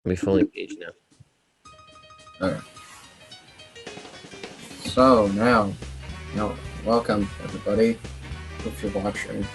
We fully engaged now. Okay. So now, welcome everybody. If you're watching,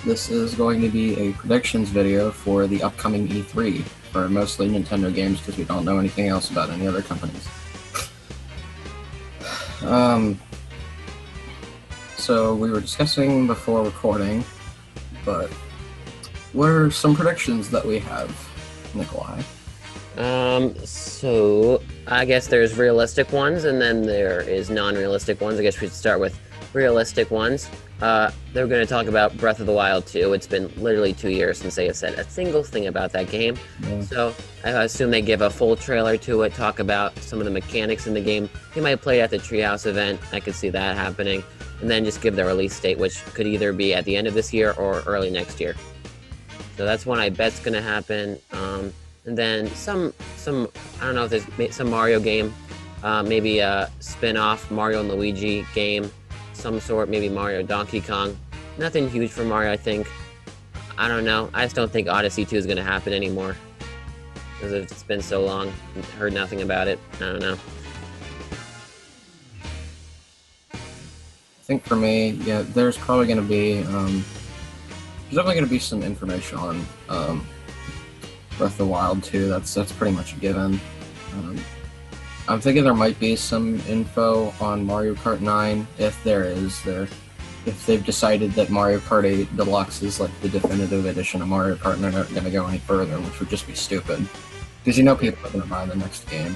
this is going to be a predictions video for the upcoming E3 for mostly Nintendo games because we don't know anything else about any other companies. So we were discussing before recording, but what are some predictions that we have, Nikolai? So I guess there's realistic ones and then there is non-realistic ones. I guess we should start with realistic ones. They're going to talk about Breath of the Wild 2. It's been literally 2 years since they have said a single thing about that game. Yeah. So I assume they give a full trailer to it, talk about some of the mechanics in the game. They might play at the Treehouse event. I could see that happening. And then just give the release date, which could either be at the end of this year or early next year. So that's one I bet's going to happen. And then some I don't know if there's some Mario game, maybe a spin-off Mario and Luigi game, some sort, maybe Mario Donkey Kong. Nothing huge for Mario, I think. I don't know. I just don't think Odyssey 2 is going to happen anymore. Because it's been so long, heard nothing about it. I don't know. I think for me, yeah, there's probably going to be there's definitely going to be some information on Breath of the Wild 2. That's pretty much a given. I'm thinking there might be some info on Mario Kart 9 if there is there. If they've decided that Mario Kart 8 Deluxe is like the definitive edition of Mario Kart and they're not going to go any further, which would just be stupid. Because you know people are going to buy the next game.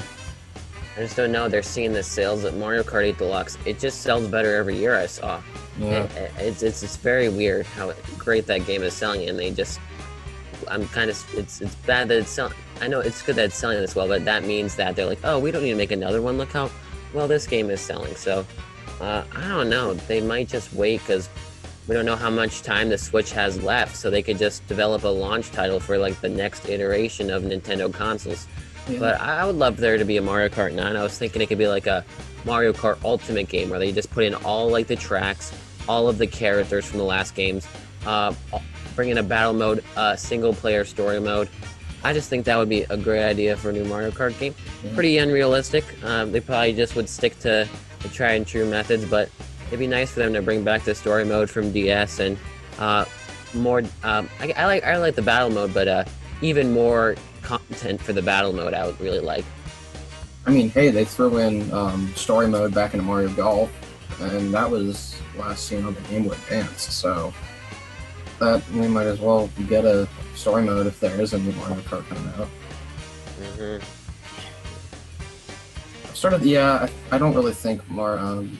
I just don't know. They're seeing the sales of Mario Kart 8 Deluxe. It just sells better every year, I saw. Yeah. It's very weird how great that game is selling, and they just... it's bad that it's selling. I know it's good that it's selling this well, but that means that they're like, oh, we don't need to make another one. Look how well this game is selling. So, I don't know. They might just wait because we don't know how much time the Switch has left, so they could just develop a launch title for like the next iteration of Nintendo consoles. Yeah. But I would love there to be a Mario Kart 9. I was thinking it could be like a Mario Kart Ultimate game where they just put in all like the tracks, all of the characters from the last games, bring in a battle mode, single player story mode. I just think that would be a great idea for a new Mario Kart game. Yeah. Pretty unrealistic. They probably just would stick to the tried and true methods, but it'd be nice for them to bring back the story mode from DS and more. I like the battle mode, but even more content for the battle mode I would really like. I mean, hey, they threw in story mode back into Mario Golf, and that was last seen on the Game Boy Advance, so that we might as well get a story mode if there is a new Mario Kart coming out. I don't really think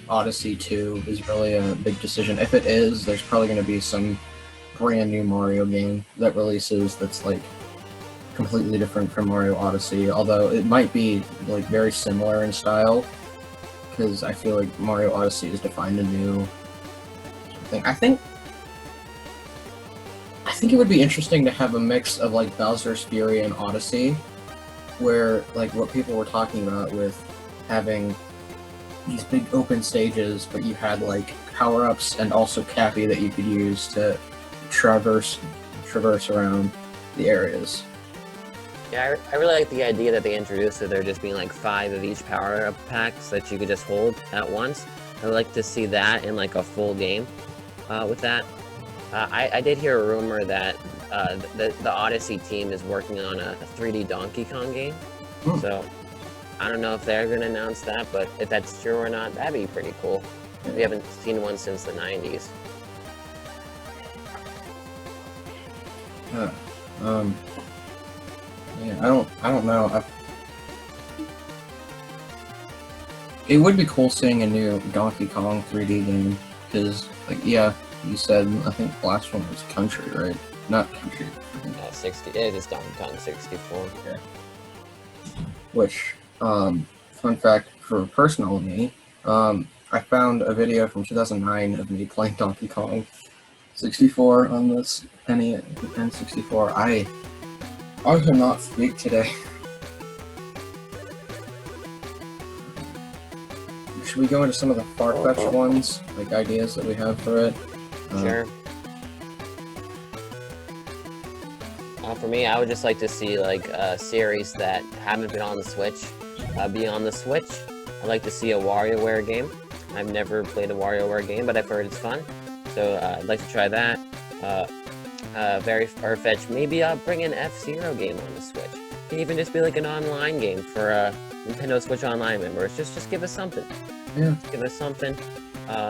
Odyssey 2 is really a big decision. If it is, there's probably going to be some brand new Mario game that releases that's like completely different from Mario Odyssey, although it might be like very similar in style, because I feel like Mario Odyssey has defined a new thing. I think it would be interesting to have a mix of like Bowser's Fury and Odyssey, where like what people were talking about with having these big open stages, but you had like power-ups and also Cappy that you could use to traverse around the areas. Yeah, I really like the idea that they introduced of there just being like 5 of each power-up packs that you could just hold at once. I'd like to see that in like a full game with that. I did hear a rumor that the Odyssey team is working on a 3D Donkey Kong game. So I don't know if they're going to announce that, but if that's true or not, that'd be pretty cool. We haven't seen one since the 90s. Yeah, I don't know. It would be cool seeing a new Donkey Kong 3D game, because, like, yeah, you said, I think the last one was Country, right? Not Country. 60. It is Donkey Kong 64. Yeah. Which, fun fact for personal me, I found a video from 2009 of me playing Donkey Kong 64 on this N64. I cannot speak today. Should we go into some of the Farfetch ones, like ideas that we have for it? Sure. For me, I would just like to see like series that haven't been on the Switch be on the Switch. I'd like to see a WarioWare game. I've never played a WarioWare game, but I've heard it's fun. So I'd like to try that. Very Farfetch. Maybe I'll bring an F-Zero game on the Switch. It can even just be like an online game for Nintendo Switch Online members. Just give us something. Yeah. Give us something.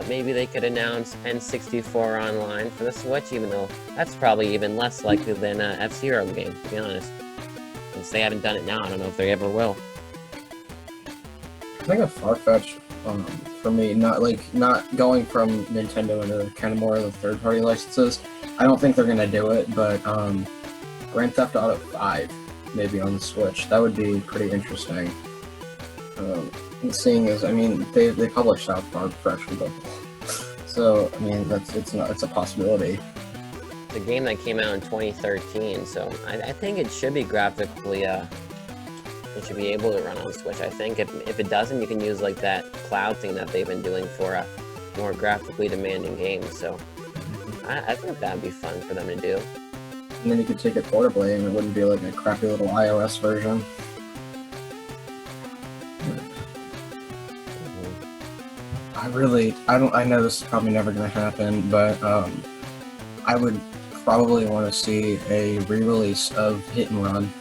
Maybe they could announce N64 Online for the Switch, even though that's probably even less likely than an F-Zero game, to be honest. Since they haven't done it now, I don't know if they ever will. I think a Farfetch, for me, not going from Nintendo into kind of more of the third-party licenses. I don't think they're gonna do it, but Grand Theft Auto 5 maybe on the Switch. That would be pretty interesting. Seeing as, I mean, they published South Park Fresh with them, so I mean it's a possibility. It's a game that came out in 2013, so I think it should be graphically it should be able to run on Switch. I think if it doesn't, you can use like that cloud thing that they've been doing for more graphically demanding games. So I think that'd be fun for them to do. And then you could take it portably, and it wouldn't be like a crappy little iOS version. I know this is probably never going to happen, but I would probably want to see a re-release of Hit and Run,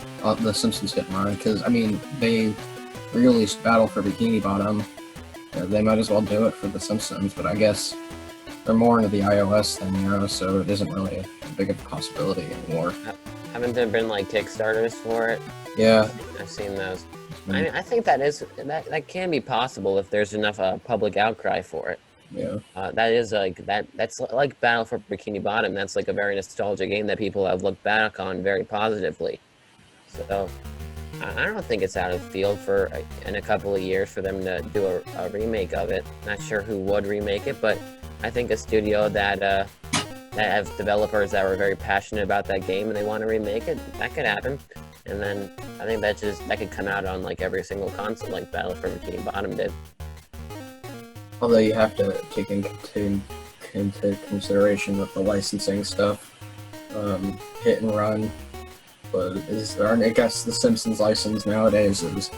the Simpsons Hit and Run, because, I mean, they re-released Battle for Bikini Bottom. They might as well do it for the Simpsons, but I guess they're more into the iOS thing, you know, so it isn't really a big of a possibility anymore. Haven't there been, like, Kickstarters for it? Yeah. I've seen those. I mean, I think that can be possible if there's enough public outcry for it. Yeah. That is like that's like Battle for Bikini Bottom. That's like a very nostalgic game that people have looked back on very positively. So I don't think it's out of the field for in a couple of years for them to do a remake of it. Not sure who would remake it, but I think a studio that have developers that were very passionate about that game and they want to remake it, that could happen. And then I think that could come out on like every single console, like Battle for Bikini Bottom did. Although you have to take into consideration with the licensing stuff, Hit and Run, but I guess the Simpsons license nowadays is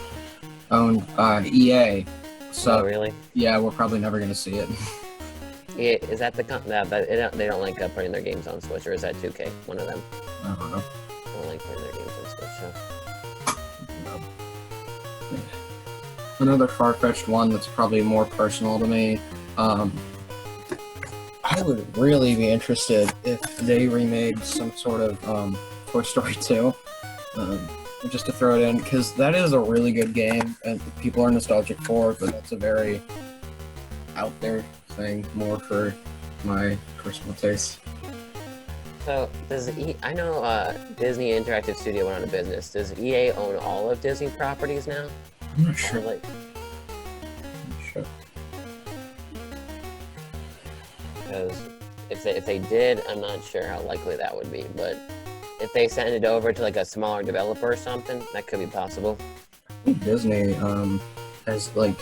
owned by EA. So oh, really? Yeah, we're probably never gonna see it. Yeah, is that the they don't like putting their games on Switch, or is that 2K? One of them. I don't know. They don't like putting their games on Switch. So. No. Another far-fetched one that's probably more personal to me. I would really be interested if they remade some sort of Toy Story 2. Just to throw it in, because that is a really good game, and people are nostalgic for it, but that's a very out there thing, more for my personal taste. So, I know Disney Interactive Studio went out of business. Does EA own all of Disney properties now? I'm not sure. I'm not sure. Because if they did, I'm not sure how likely that would be, but if they send it over to like a smaller developer or something, that could be possible. I think Disney has like...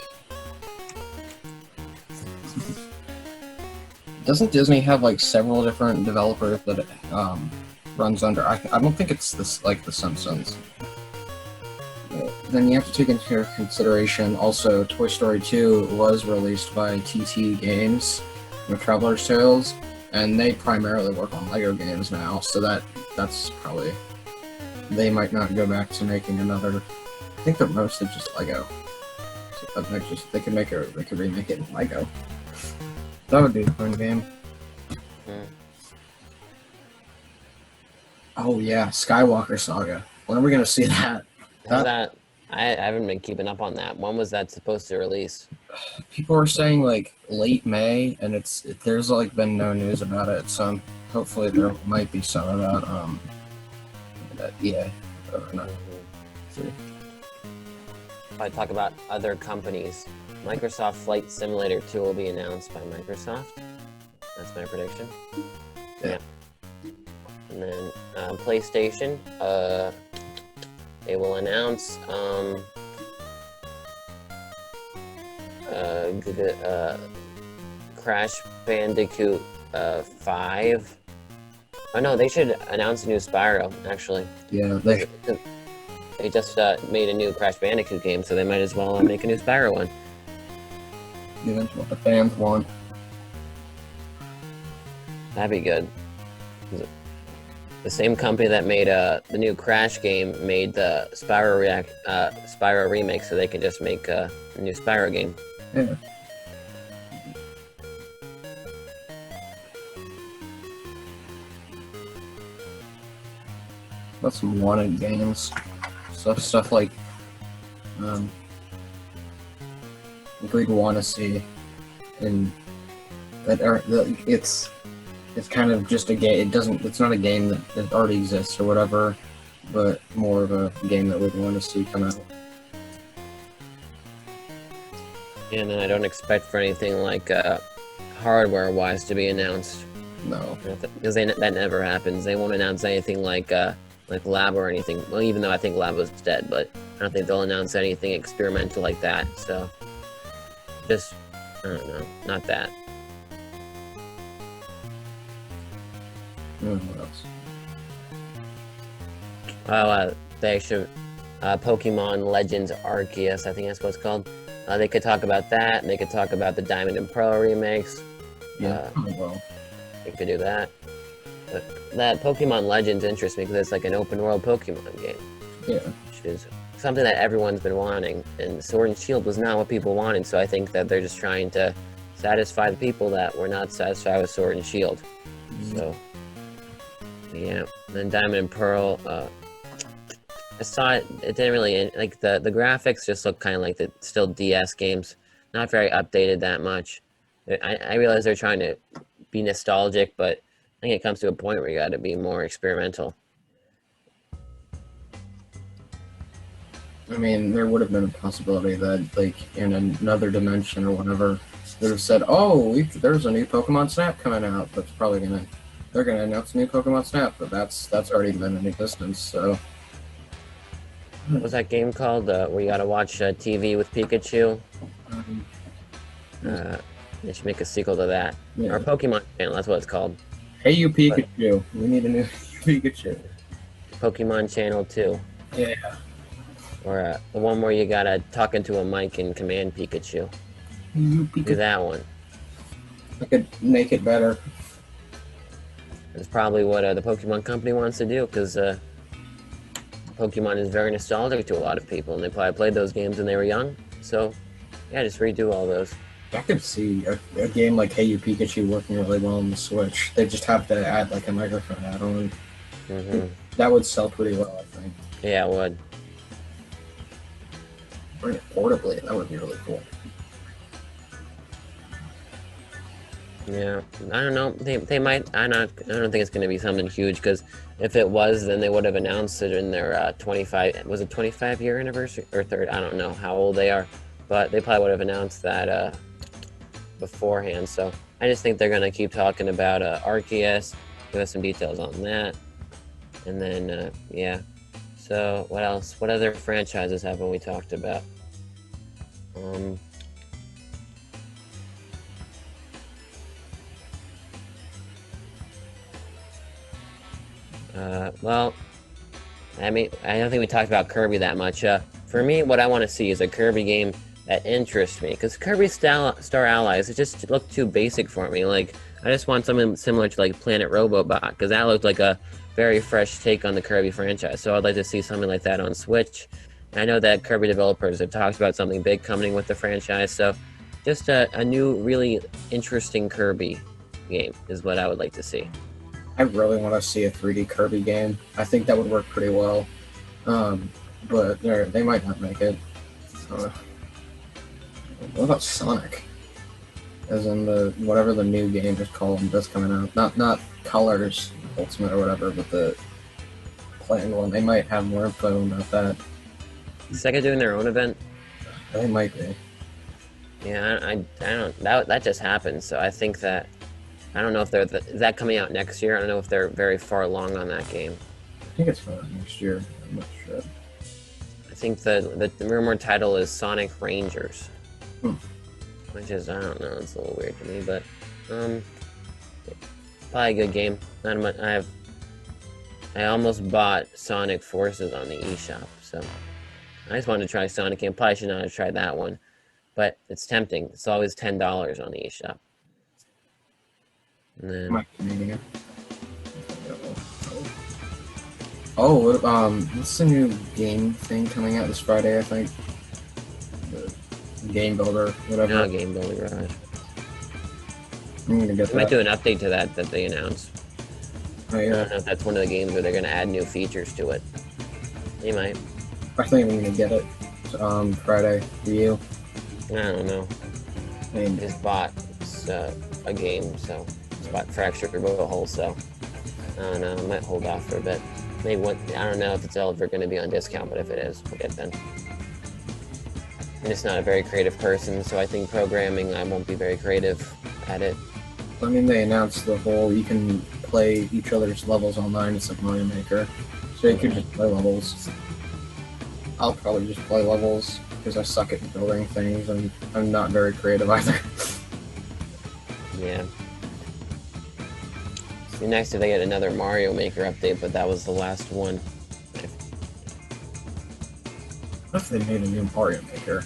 Doesn't Disney have like several different developers that it runs under? I don't think it's this like the Simpsons. Then you have to take into consideration also Toy Story 2 was released by TT Games, Traveler's Tales, and they primarily work on Lego games now, so that's probably... They might not go back to making another... I think they're mostly just Lego. So they could remake it in Lego. That would be a fun game. Hmm. Oh yeah, Skywalker Saga. When are we gonna see that? I haven't been keeping up on that. When was that supposed to release? People are saying like late May, and there's like been no news about it. So hopefully there might be some about EA. Or not. If I talk about other companies, Microsoft Flight Simulator 2 will be announced by Microsoft. That's my prediction. Yeah. And then PlayStation, they will announce Crash Bandicoot 5 Oh no, they should announce a new Spyro, actually. Yeah, 'Cause they just made a new Crash Bandicoot game, so they might as well make a new Spyro one. that's what the fans want. That'd be good. The same company that made the new Crash game made the Spyro remake, so they can just make a new Spyro game. Yeah. That's some wanted games. Stuff like we'd want to see, and it's kind of just a game. It's not a game that already exists or whatever, but more of a game that we'd want to see come out. And then I don't expect for anything like hardware-wise to be announced. No. Because that never happens. They won't announce anything like Lab or anything. Well, even though I think Lab was dead, but I don't think they'll announce anything experimental like that. So, just, I don't know, not that. What else? Oh, they should, Pokemon Legends Arceus, I think that's what it's called. They could talk about that, and they could talk about the Diamond and Pearl remakes. Yeah, well. They could do that. But that Pokemon Legends interests me because it's like an open world Pokemon game. Yeah. Which is something that everyone's been wanting. And Sword and Shield was not what people wanted, so I think that they're just trying to satisfy the people that were not satisfied with Sword and Shield. So, yeah. And then Diamond and Pearl, I saw it, it didn't really, like, the graphics just look kind of like the still DS games. Not very updated that much. I realize they're trying to be nostalgic, but I think it comes to a point where you got to be more experimental. I mean, there would have been a possibility that, like, in another dimension or whatever, they would have said, "Oh, there's a new Pokemon Snap coming out." They're gonna announce a new Pokemon Snap, but that's already been in existence. So, What was that game called? Where you got to watch TV with Pikachu? They should make a sequel to that. yeah. Or Pokemon Channel, that's what it's called. Hey, you Pikachu! We need a new Pikachu. Pokemon Channel 2. Yeah. Or the one where you gotta talk into a mic and command Pikachu. You Do Pikachu. that one. I could make it better. That's probably what the Pokemon Company wants to do, because Pokemon is very nostalgic to a lot of people, and they probably played those games when they were young. So, yeah, just redo all those. I could see a game like Hey You Pikachu working really well on the Switch. They just have to add like a microphone add-on. That would sell pretty well, I think. Yeah, it would. Bring it portably, that would be really cool. Yeah, I don't know. They might. I don't think it's going to be something huge, because if it was, then they would have announced it in their 25. Was it 25-year anniversary or third? I don't know how old they are, but they probably would have announced that beforehand. So I just think they're going to keep talking about Arceus, give us some details on that, and then yeah. So what else? What other franchises haven't we talked about? Well, I mean, I don't think we talked about Kirby that much. For me, what I want to see is a Kirby game that interests me, because Kirby Star Allies, it just looked too basic for me. Like, I just want something similar to like Planet Robobot, because that looked like a very fresh take on the Kirby franchise. So I'd like to see something like that on Switch. And I know that Kirby developers have talked about something big coming with the franchise, so just a new, really interesting Kirby game is what I would like to see. I really want to see a 3D Kirby game. I think that would work pretty well. But they might not make it. What about Sonic? As in whatever the new game is called that's coming out. Not Colors Ultimate or whatever, but the planned one. They might have more info about that. Is Sega doing their own event? They might be. Yeah, I don't. That just happened. So I think that I don't know if is that coming out next year. I don't know if they're very far along on that game. I think it's coming out next year. I'm not sure. I think the rumored title is Sonic Rangers, which is, I don't know, it's a little weird to me, but probably a good game. Not much. I have I almost bought Sonic Forces on the eShop, so I just wanted to try Sonic Game. Probably should not have tried that one, but it's tempting. It's always $10 on the eShop. And then Might be needing it. Oh, what's the new game thing coming out this Friday? I think the Game Builder, whatever. no Game Builder Garage. I'm gonna get They might that. do an update to that they announced. Oh, I yeah. don't know if that's one of the games where they're going to add new features to it. They might. I think I'm gonna get it Friday for you. I don't know. I mean, I just bought a game, so just bought Fractured Butthole, so I don't know. I might hold off for a bit. Maybe I don't know if it's ever going to be on discount, but if it is, we'll get it then. I'm just not a very creative person, so I think programming, I won't be very creative at it. I mean, they announced the whole you can play each other's levels online. It's like Mario Maker, so you can just play levels. I'll probably just play levels because I suck at building things, and I'm not very creative either. Yeah. See, next if they get another Mario Maker update, but that was the last one. What if they made a new Mario Maker?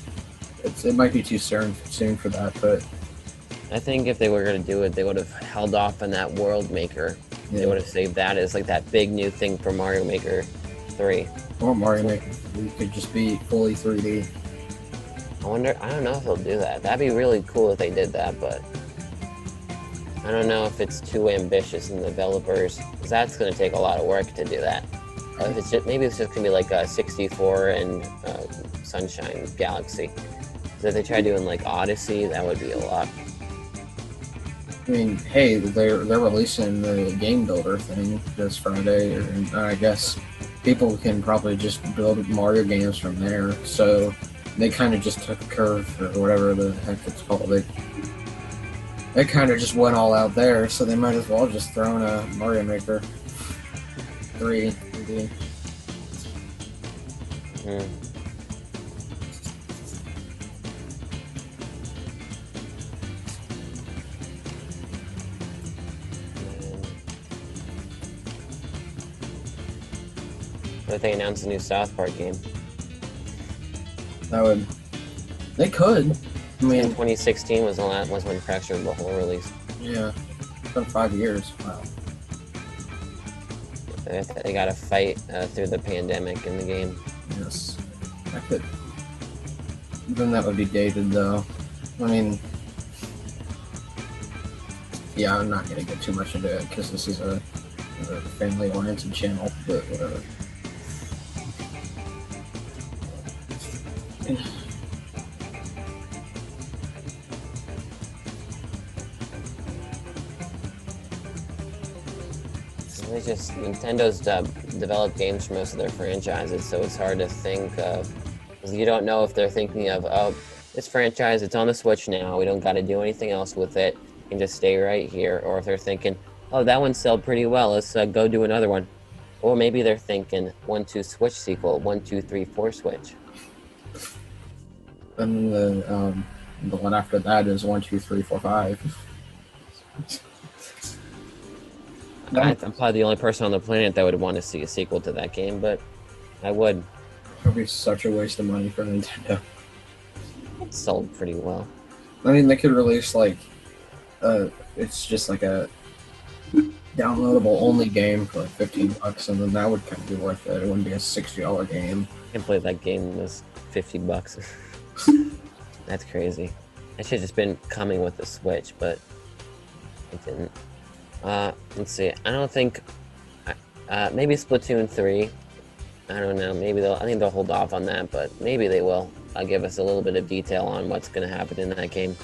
It might be too soon for that, but I think if they were going to do it, they would have held off on that World Maker. yeah. They would have saved that as like that big new thing for Mario Maker 3. Or Mario Maker could just be fully 3D. I don't know if they'll do that. That'd be really cool if they did that, but I don't know if it's too ambitious in the developers, because that's going to take a lot of work to do that. If it's just, maybe it's just going to be like a 64 and Sunshine Galaxy. Because if they try doing like Odyssey, that would be a lot. I mean, hey, they're releasing the Game Builder thing this Friday, and I guess people can probably just build Mario games from there. So they kind of just took a curve, or whatever the heck it's called. They kind of just went all out there, so they might as well just throw in a Mario Maker 3D. Mm. What if they announce a new South Park game? They could. I In mean, 2016 was when Fractured Butthole released. yeah, it's been 5 years. Wow. They got to fight through the pandemic in the game. Yes. I could. Then that would be dated, though. I mean, yeah, I'm not gonna get too much into it because this is a family-oriented channel, but whatever. Nintendo's developed games for most of their franchises, so it's hard to think of. You don't know if they're thinking of, oh, this franchise, it's on the Switch now, we don't got to do anything else with it, you can just stay right here. Or if they're thinking, oh, that one sold pretty well, let's go do another one. Or maybe they're thinking 1-2 Switch sequel, 1, 2, 3, 4 Switch. And the one after that is 1, 2, 3, 4, 5. I'm probably the only person on the planet that would want to see a sequel to that game, but I would. It would be such a waste of money for Nintendo. It sold pretty well. I mean, they could release it's just like a downloadable only game for like $15, and then that would kind of be worth it. It wouldn't be a $60 game. I can't believe that game was $50. That's crazy. It should have just been coming with the Switch, but it didn't. Let's see. I don't think. Maybe Splatoon 3. I don't know. I think they'll hold off on that, but maybe they will. Give us a little bit of detail on what's going to happen in that game.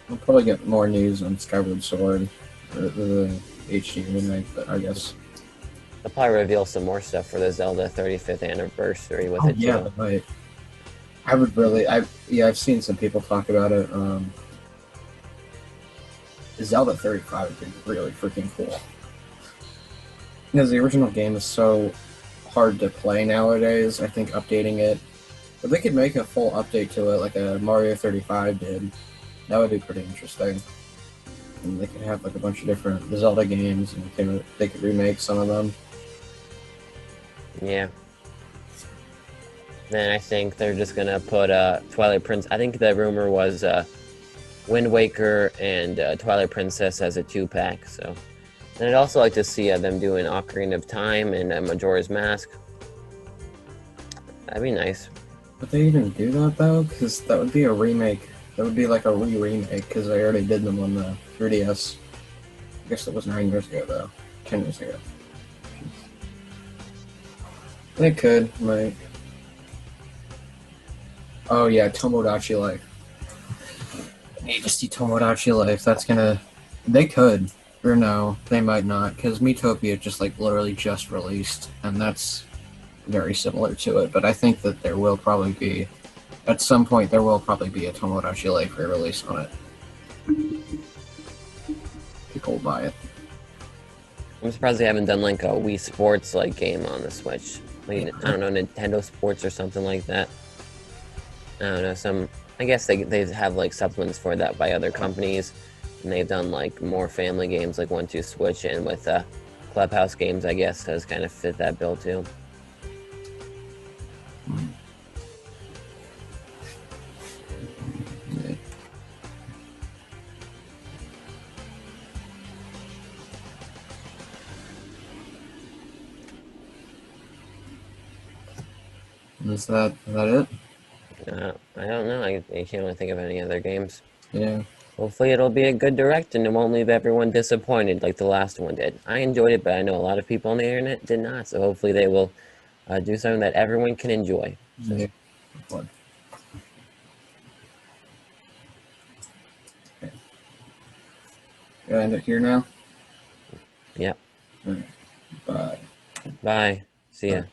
We'll probably get more news on Skyward Sword, the HD remake, but I guess. They'll probably reveal some more stuff for the Zelda 35th anniversary with it yeah, too. right. I would really. I've seen some people talk about it. Zelda 35 would be really freaking cool. Because the original game is so hard to play nowadays, I think updating it... If they could make a full update to it like a Mario 35 did, that would be pretty interesting. and they could have like a bunch of different Zelda games, and they could remake some of them. Yeah. Then I think they're just gonna put Twilight Prince. I think the rumor was Wind Waker and Twilight Princess as a 2-pack. So, and I'd also like to see them doing Ocarina of Time and Majora's Mask. That'd be nice. Would they even do that though? Because that would be a remake. That would be like a remake because they already did them on the 3DS. I guess it was 9 years ago though. 10 years ago. They could, right? Oh yeah, Tomodachi Life. I need to see Tomodachi Life. That's gonna. They could, or no, they might not, because Miitopia just like literally just released, and that's very similar to it. But I think that there will probably be, at some point, there will probably be a Tomodachi Life re-release on it. People will buy it. I'm surprised they haven't done like a Wii Sports like game on the Switch. Like, I don't know, Nintendo Sports or something like that. I don't know, some. I guess they have like supplements for that by other companies, and they've done like more family games like 1-2 Switch, and with Clubhouse games, I guess, has kind of fit that bill too. Yeah. Is that it? I don't know. I can't really think of any other games. Yeah. Hopefully, it'll be a good direct, and it won't leave everyone disappointed like the last one did. I enjoyed it, but I know a lot of people on the internet did not. So hopefully, they will do something that everyone can enjoy. So. Yeah. Fun. Okay. Gonna end it here now. Yeah. All right. Bye. Bye. See ya. Bye.